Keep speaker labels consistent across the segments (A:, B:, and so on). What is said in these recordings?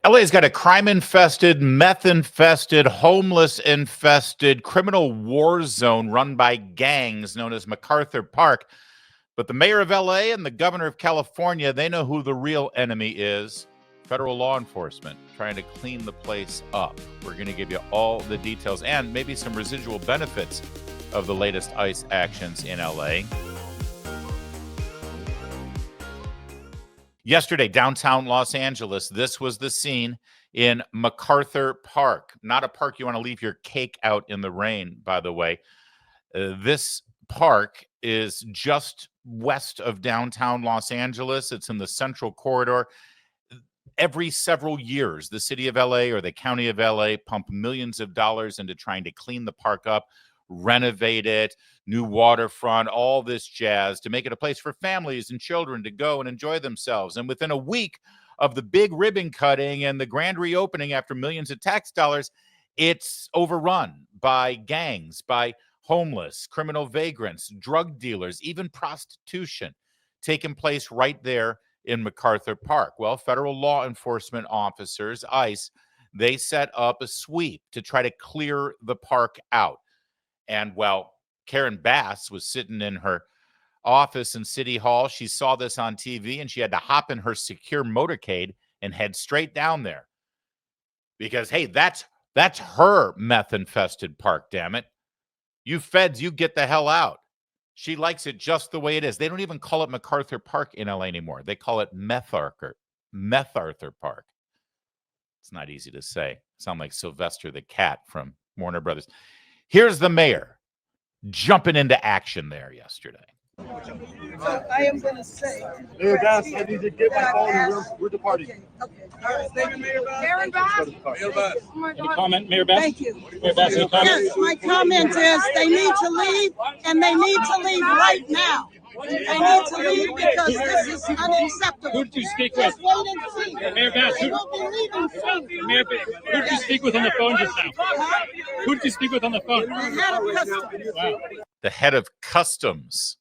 A: LA's got a crime-infested, meth-infested, homeless-infested criminal war zone run by gangs known as MacArthur Park. But the mayor of LA and the governor of California, they know who the real enemy is. Federal law enforcement trying to clean the place up. We're going to give you all the details and maybe some residual benefits of the latest ICE actions in LA. Yesterday, downtown Los Angeles, this was the scene in MacArthur Park. Not a park you want to leave your cake out in the rain, by the way. This park is just west of downtown Los Angeles. It's in the central corridor. Every several years, the city of LA or the county of LA pump millions of dollars into trying to clean the park up, renovate it, new waterfront, all this jazz to make it a place for families and children to go and enjoy themselves. And within a week of the big ribbon cutting and the grand reopening after millions of tax dollars, it's overrun by gangs, by homeless, criminal vagrants, drug dealers, even prostitution taking place right there in MacArthur Park. Well, federal law enforcement officers, ICE, they set up a sweep to try to clear the park out. And well, Karen Bass was sitting in her office in City Hall. She saw this on TV and she had to hop in her secure motorcade and head straight down there. Because, hey, that's her meth-infested park, damn it. You feds, you get the hell out. She likes it just the way it is. They don't even call it MacArthur Park in LA anymore. They call it Metharthur Park. It's not easy to say. Sound like Sylvester the Cat from Warner Brothers. Here's the mayor jumping into action there yesterday.
B: So I am going to say,
C: Mayor Bass, I need to get my phone and we're departing.
B: Okay. All right. Karen Bass.
D: Any comment, Mayor Bass?
B: Thank you.
D: Mayor Bass, any comment?
B: Yes, my comment is they need to leave, and they need to leave right now. They need to leave because this is unacceptable.
D: Who did you speak with?
B: Just wait and see.
D: Mayor Bass,
B: They will be leaving soon.
D: Mayor Bass, who did you speak with on the phone just now? Who did you speak with on the phone?
B: The head of customs.
D: Wow.
A: The head of customs.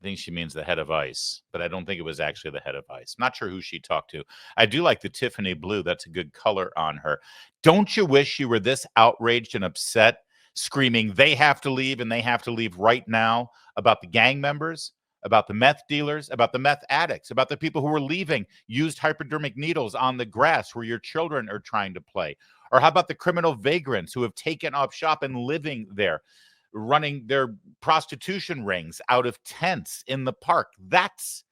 A: I think she means the head of ICE, but I don't think it was actually the head of ICE. Not sure who she talked to. I do like the Tiffany blue. That's a good color on her. Don't you wish you were this outraged and upset, screaming they have to leave and they have to leave right now about the gang members, about the meth dealers, about the meth addicts, about the people who are leaving used hypodermic needles on the grass where your children are trying to play? Or how about the criminal vagrants who have taken up shop and living there, running their prostitution rings out of tents in the park? That's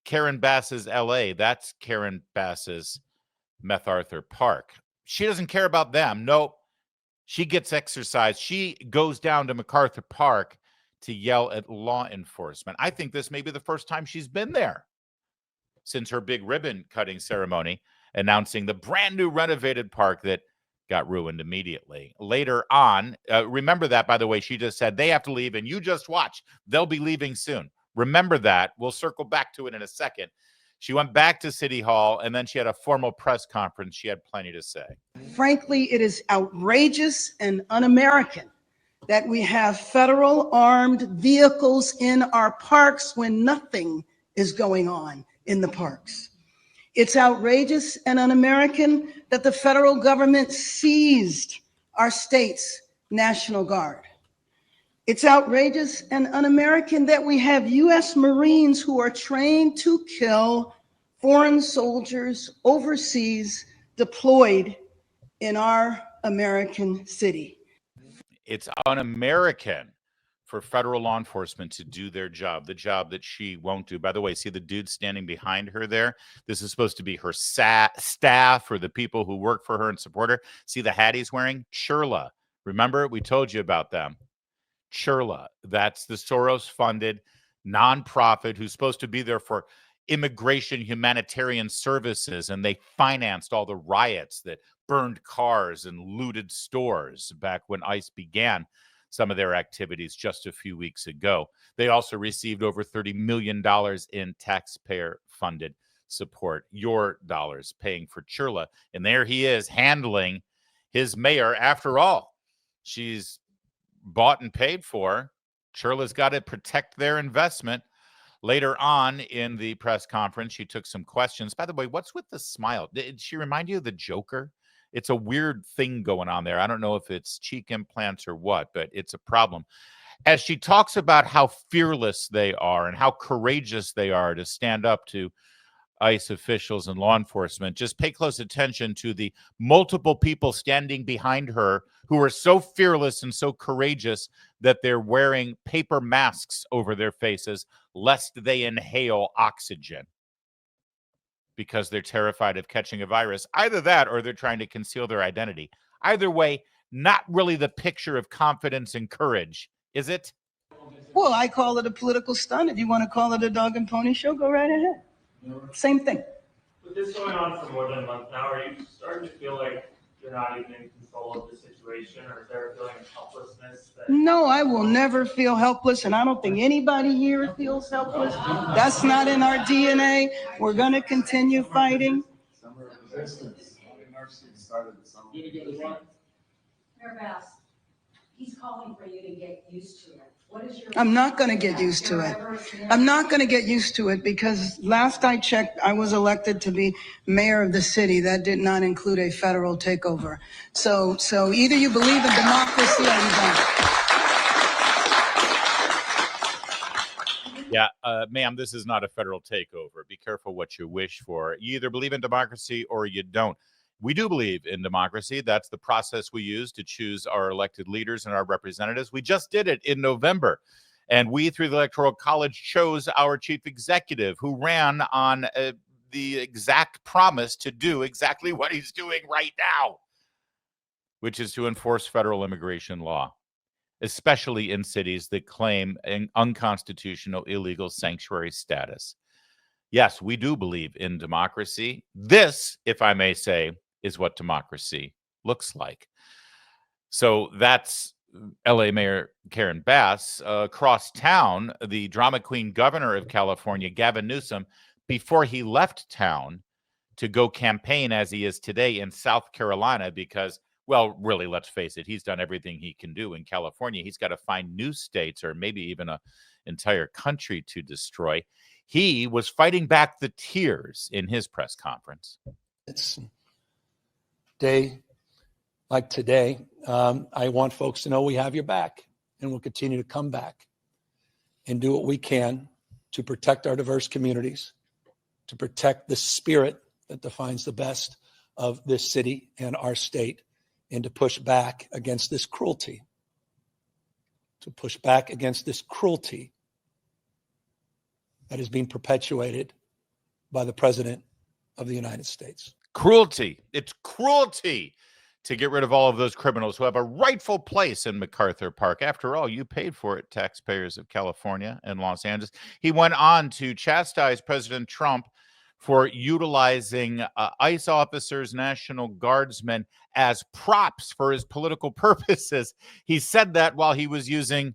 A: Karen Bass's LA. That's Karen Bass's MacArthur Park. She doesn't care about them. Nope. She gets exercise. She goes down to MacArthur Park to yell at law enforcement. I think this may be the first time she's been there since her big ribbon cutting ceremony announcing the brand new renovated park that got ruined immediately. Later on, remember that, by the way, she just said they have to leave, and you just watch. They'll be leaving soon. Remember that. We'll circle back to it in a second. She went back to City Hall, and then she had a formal press conference. She had plenty to say.
B: Frankly, it is outrageous and un-American that we have federal armed vehicles in our parks when nothing is going on in the parks. It's outrageous and un-American that the federal government seized our state's National Guard. It's outrageous and un-American that we have U.S. Marines who are trained to kill foreign soldiers overseas deployed in our American city.
A: It's un-American for federal law enforcement to do their job, the job that she won't do. By the way, see the dude standing behind her there? This is supposed to be her staff or the people who work for her and support her. See the hat he's wearing? Chirla. Remember, we told you about them. Chirla, that's the Soros-funded nonprofit who's supposed to be there for immigration humanitarian services, and they financed all the riots that burned cars and looted stores back when ICE began some of their activities just a few weeks ago. They also received over $30 million in taxpayer-funded support, your dollars paying for Chirla. And there he is handling his mayor. After all, she's bought and paid for. Chirla's got to protect their investment. Later on in the press conference, she took some questions. By the way, what's with the smile? Did she remind you of the Joker? It's a weird thing going on there. I don't know if it's cheek implants or what, but it's a problem. As she talks about how fearless they are and how courageous they are to stand up to ICE officials and law enforcement, just pay close attention to the multiple people standing behind her who are so fearless and so courageous that they're wearing paper masks over their faces lest they inhale oxygen because they're terrified of catching a virus. Either that or they're trying to conceal their identity. Either way, not really the picture of confidence and courage, is it?
B: Well, I call it a political stunt. If you want to call it a dog and pony show, go right ahead. Same thing.
E: With this going on for more than a month now, are you starting to feel like you're not even in control of the situation, or is there a feeling of helplessness?
B: No, I will never feel helpless, and I don't think anybody here feels helpless. That's not in our DNA. We're going to continue fighting.
F: Mayor Bass, he's calling for you to get used to it. What is your?
B: I'm not going to get used to it. I'm not going to get used to it because last I checked, I was elected to be mayor of the city. That did not include a federal takeover. So either you believe in democracy or you don't.
A: Yeah, ma'am, this is not a federal takeover. Be careful what you wish for. You either believe in democracy or you don't. We do believe in democracy. That's the process we use to choose our elected leaders and our representatives. We just did it in November. And we, through the Electoral College, chose our chief executive who ran on the exact promise to do exactly what he's doing right now, which is to enforce federal immigration law, especially in cities that claim an unconstitutional illegal sanctuary status. Yes, we do believe in democracy. This, if I may say, is what democracy looks like. So that's LA Mayor Karen Bass. Across town, the drama queen governor of California, Gavin Newsom, before he left town to go campaign as he is today in South Carolina, because, well, really, let's face it, he's done everything he can do in California. He's got to find new states or maybe even an entire country to destroy. He was fighting back the tears in his press conference.
G: It's a day like today. I want folks to know we have your back, and we'll continue to come back and do what we can to protect our diverse communities, to protect the spirit that defines the best of this city and our state, and to push back against this cruelty, that is being perpetuated by the President of the United States.
A: Cruelty. It's cruelty to get rid of all of those criminals who have a rightful place in MacArthur Park. After all, you paid for it, taxpayers of California and Los Angeles. He went on to chastise President Trump for utilizing ICE officers, National Guardsmen as props for his political purposes. He said that while he was using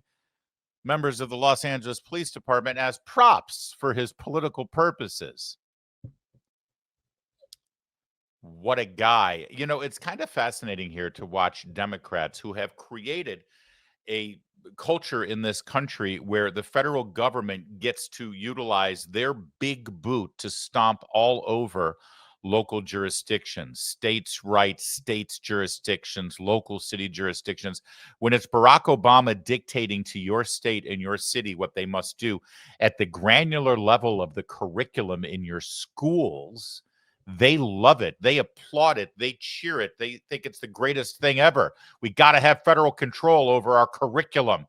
A: members of the Los Angeles Police Department as props for his political purposes. What a guy. You know, it's kind of fascinating here to watch Democrats who have created a culture in this country where the federal government gets to utilize their big boot to stomp all over local jurisdictions, states' rights, states' jurisdictions, local city jurisdictions. When it's Barack Obama dictating to your state and your city what they must do at the granular level of the curriculum in your schools, they love it. They applaud it. They cheer it. They think it's the greatest thing ever. We got to have federal control over our curriculum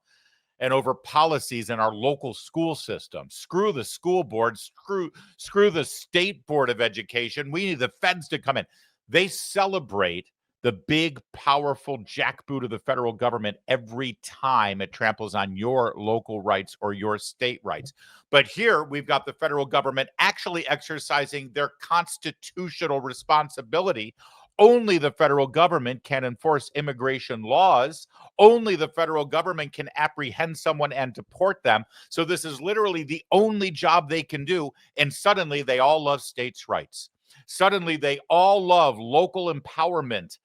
A: and over policies in our local school system. Screw the school board. Screw the state board of education. We need the feds to come in. They celebrate the big, powerful jackboot of the federal government every time it tramples on your local rights or your state rights. But here we've got the federal government actually exercising their constitutional responsibility. Only the federal government can enforce immigration laws. Only the federal government can apprehend someone and deport them. So this is literally the only job they can do. And suddenly they all love states' rights. Suddenly they all love local empowerment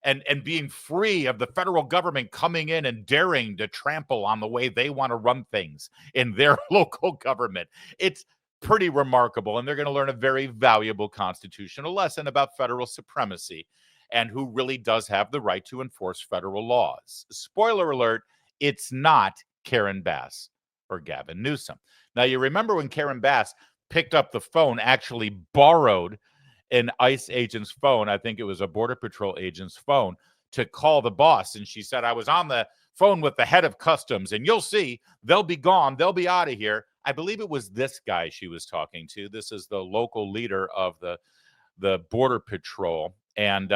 A: and being free of the federal government coming in and daring to trample on the way they want to run things in their local government. It's pretty remarkable, and they're going to learn a very valuable constitutional lesson about federal supremacy and who really does have the right to enforce federal laws. Spoiler alert, it's not Karen Bass or Gavin Newsom. Now, you remember when Karen Bass picked up the phone, actually borrowed an ICE agent's phone, I think it was a Border Patrol agent's phone, to call the boss. And she said, I was on the phone with the head of customs, and you'll see, they'll be gone. They'll be out of here. I believe it was this guy she was talking to. This is the local leader of the Border Patrol. And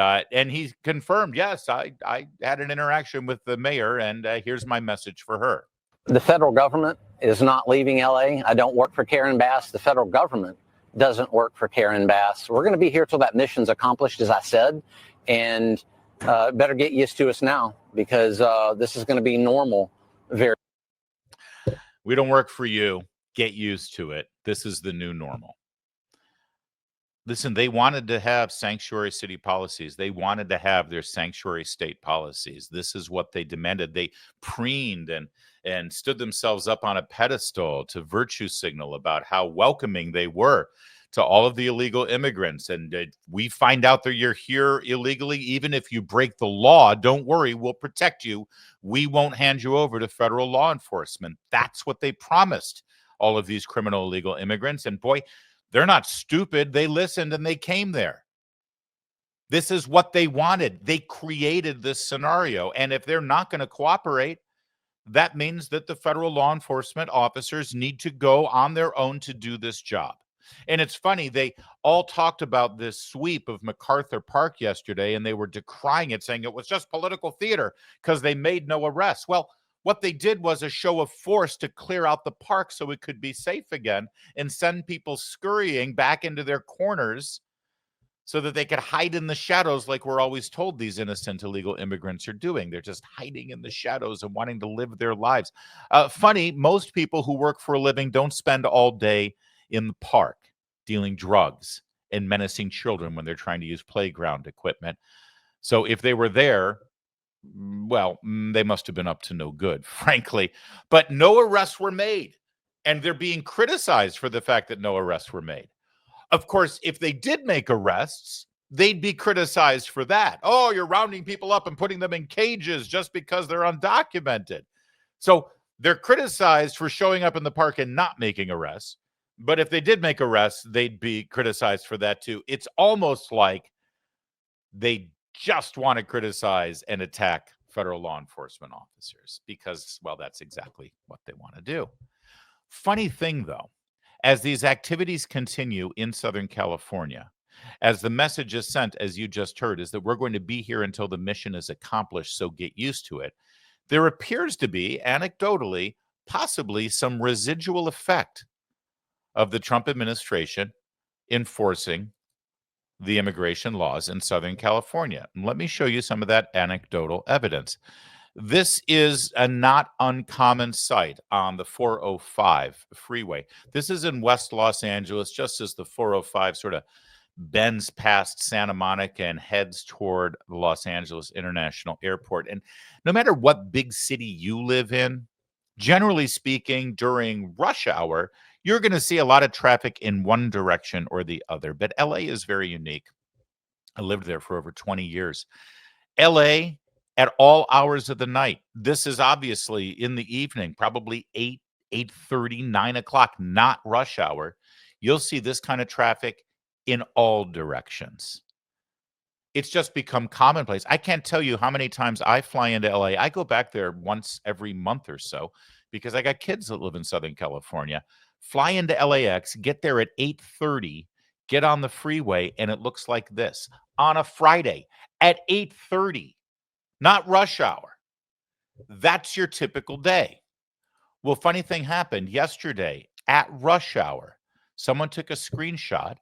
A: he confirmed, yes, I had an interaction with the mayor, and here's my message for her.
H: The federal government is not leaving LA. I don't work for Karen Bass. The federal government doesn't work for Karen Bass. We're going to be here till that mission's accomplished, as I said, and better get used to us now, because this is going to be normal.
A: We don't work for you. Get used to it. This is the new normal. Listen, they wanted to have sanctuary city policies. They wanted to have their sanctuary state policies. This is what they demanded. They preened and stood themselves up on a pedestal to virtue signal about how welcoming they were to all of the illegal immigrants. And we find out that you're here illegally. Even if you break the law, don't worry, we'll protect you. We won't hand you over to federal law enforcement. That's what they promised all of these criminal illegal immigrants. And boy, they're not stupid. They listened and they came there. This is what they wanted. They created this scenario. And if they're not going to cooperate, that means that the federal law enforcement officers need to go on their own to do this job. And it's funny, they all talked about this sweep of MacArthur Park yesterday, and they were decrying it, saying it was just political theater because they made no arrests. Well, what they did was a show of force to clear out the park so it could be safe again and send people scurrying back into their corners so that they could hide in the shadows, like we're always told these innocent illegal immigrants are doing. They're just hiding in the shadows and wanting to live their lives. Funny, most people who work for a living don't spend all day in the park dealing drugs and menacing children when they're trying to use playground equipment. So if they were there, well, they must have been up to no good, frankly. But no arrests were made, and they're being criticized for the fact that no arrests were made. Of course, if they did make arrests, they'd be criticized for that. Oh, you're rounding people up and putting them in cages just because they're undocumented. So they're criticized for showing up in the park and not making arrests. But if they did make arrests, they'd be criticized for that too. It's almost like they just want to criticize and attack federal law enforcement officers because, well, that's exactly what they want to do. Funny thing, though, as these activities continue in Southern California, as the message is sent, as you just heard, is that we're going to be here until the mission is accomplished, so get used to it. There appears to be, anecdotally, possibly some residual effect of the Trump administration enforcing the immigration laws in Southern California. And let me show you some of that anecdotal evidence. This is a not uncommon sight on the 405 freeway. This is in West Los Angeles, just as the 405 sort of bends past Santa Monica and heads toward the Los Angeles International Airport. And no matter what big city you live in, generally speaking, during rush hour, you're going to see a lot of traffic in one direction or the other. But LA is very unique. I lived there for over 20 years. LA at all hours of the night. This is obviously in the evening, probably 8, 8:30, 9 o'clock, not rush hour. You'll see this kind of traffic in all directions. It's just become commonplace. I can't tell you how many times I fly into LA. I go back there once every month or so because I got kids that live in Southern California. Fly into LAX, get there at 8:30, get on the freeway, and it looks like this on a Friday at 8:30, not rush hour. That's your typical day. Well, funny thing happened yesterday at rush hour. Someone took a screenshot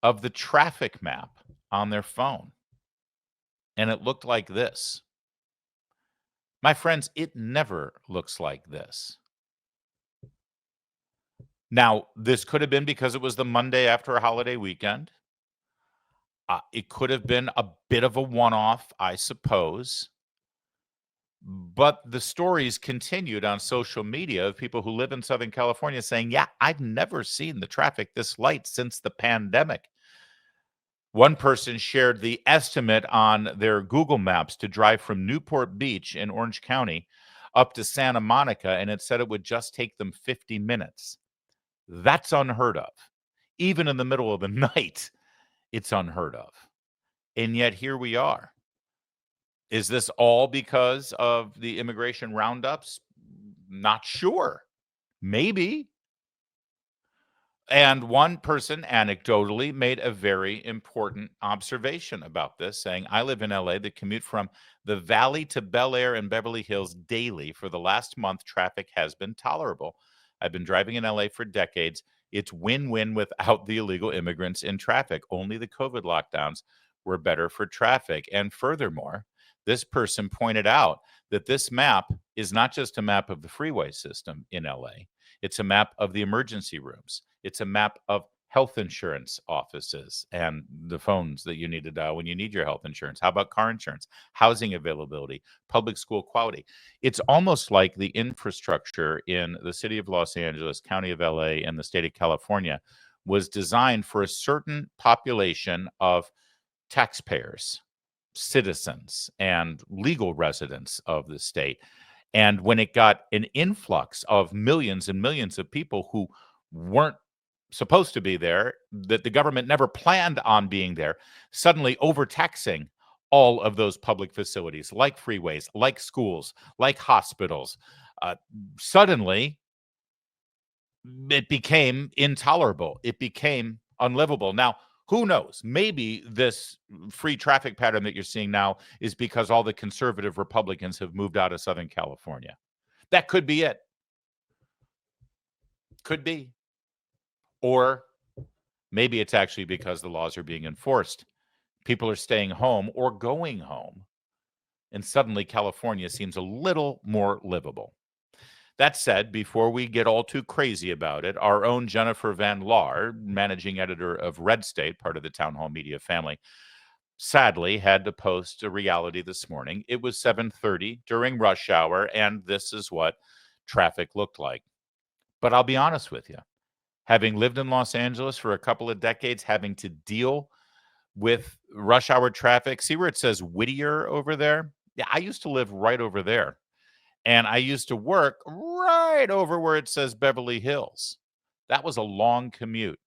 A: of the traffic map on their phone, and it looked like this. My friends, it never looks like this. Now, this could have been because it was the Monday after a holiday weekend. It could have been a bit of a one-off, I suppose. But the stories continued on social media of people who live in Southern California saying, yeah, I've never seen the traffic this light since the pandemic. One person shared the estimate on their Google Maps to drive from Newport Beach in Orange County up to Santa Monica, and it said it would just take them 50 minutes. That's unheard of. Even in the middle of the night, it's unheard of. And yet here we are. Is this all because of the immigration roundups? Not sure. Maybe. And one person anecdotally made a very important observation about this, saying, I live in LA. The commute from the Valley to Bel Air and Beverly Hills daily for the last month, traffic has been tolerable. I've been driving in LA for decades. It's win-win without the illegal immigrants in traffic. Only the COVID lockdowns were better for traffic. And furthermore, this person pointed out that this map is not just a map of the freeway system in LA. It's a map of the emergency rooms. It's a map of health insurance offices and the phones that you need to dial when you need your health insurance. How about car insurance, housing availability, public school quality? It's almost like the infrastructure in the city of Los Angeles, county of LA, and the state of California was designed for a certain population of taxpayers, citizens, and legal residents of the state. And when it got an influx of millions and millions of people who weren't supposed to be there, that the government never planned on being there, suddenly overtaxing all of those public facilities, like freeways, like schools, like hospitals, suddenly it became intolerable. It became unlivable. Now, who knows? Maybe this free traffic pattern that you're seeing now is because all the conservative Republicans have moved out of Southern California. That could be it. Could be. Or maybe it's actually because the laws are being enforced. People are staying home or going home. And suddenly California seems a little more livable. That said, before we get all too crazy about it, our own Jennifer Van Laar, managing editor of Red State, part of the Town Hall Media family, sadly had to post a reality this morning. It was 7:30 during rush hour, and this is what traffic looked like. But I'll be honest with you. Having lived in Los Angeles for a couple of decades, having to deal with rush hour traffic, see where it says Whittier over there? Yeah, I used to live right over there. And I used to work right over where it says Beverly Hills. That was a long commute.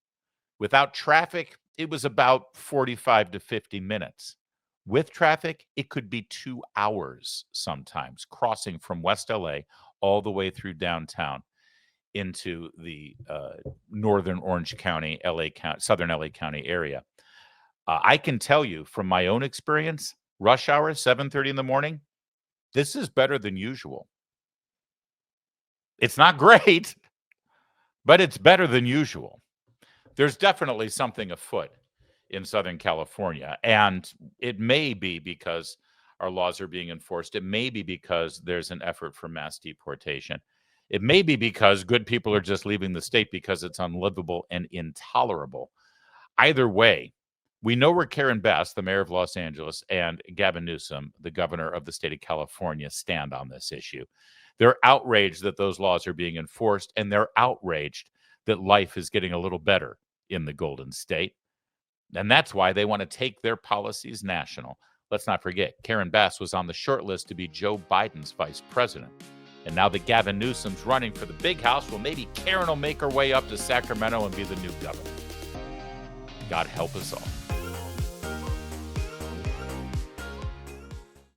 A: Without traffic, it was about 45 to 50 minutes. With traffic, it could be 2 hours sometimes, crossing from West LA all the way through downtown into the northern Orange County, LA County, southern LA County area. I can tell you from my own experience, rush hour, 7:30 in the morning, this is better than usual. It's not great, but it's better than usual. There's definitely something afoot in Southern California, and it may be because our laws are being enforced. It may be because there's an effort for mass deportation. It may be because good people are just leaving the state because it's unlivable and intolerable. Either way, we know where Karen Bass, the mayor of Los Angeles, and Gavin Newsom, the governor of the state of California, stand on this issue. They're outraged that those laws are being enforced, and they're outraged that life is getting a little better in the Golden State. And that's why they want to take their policies national. Let's not forget, Karen Bass was on the short list to be Joe Biden's vice president. And now that Gavin Newsom's running for the big house, well, maybe Karen will make her way up to Sacramento and be the new governor. God help us all.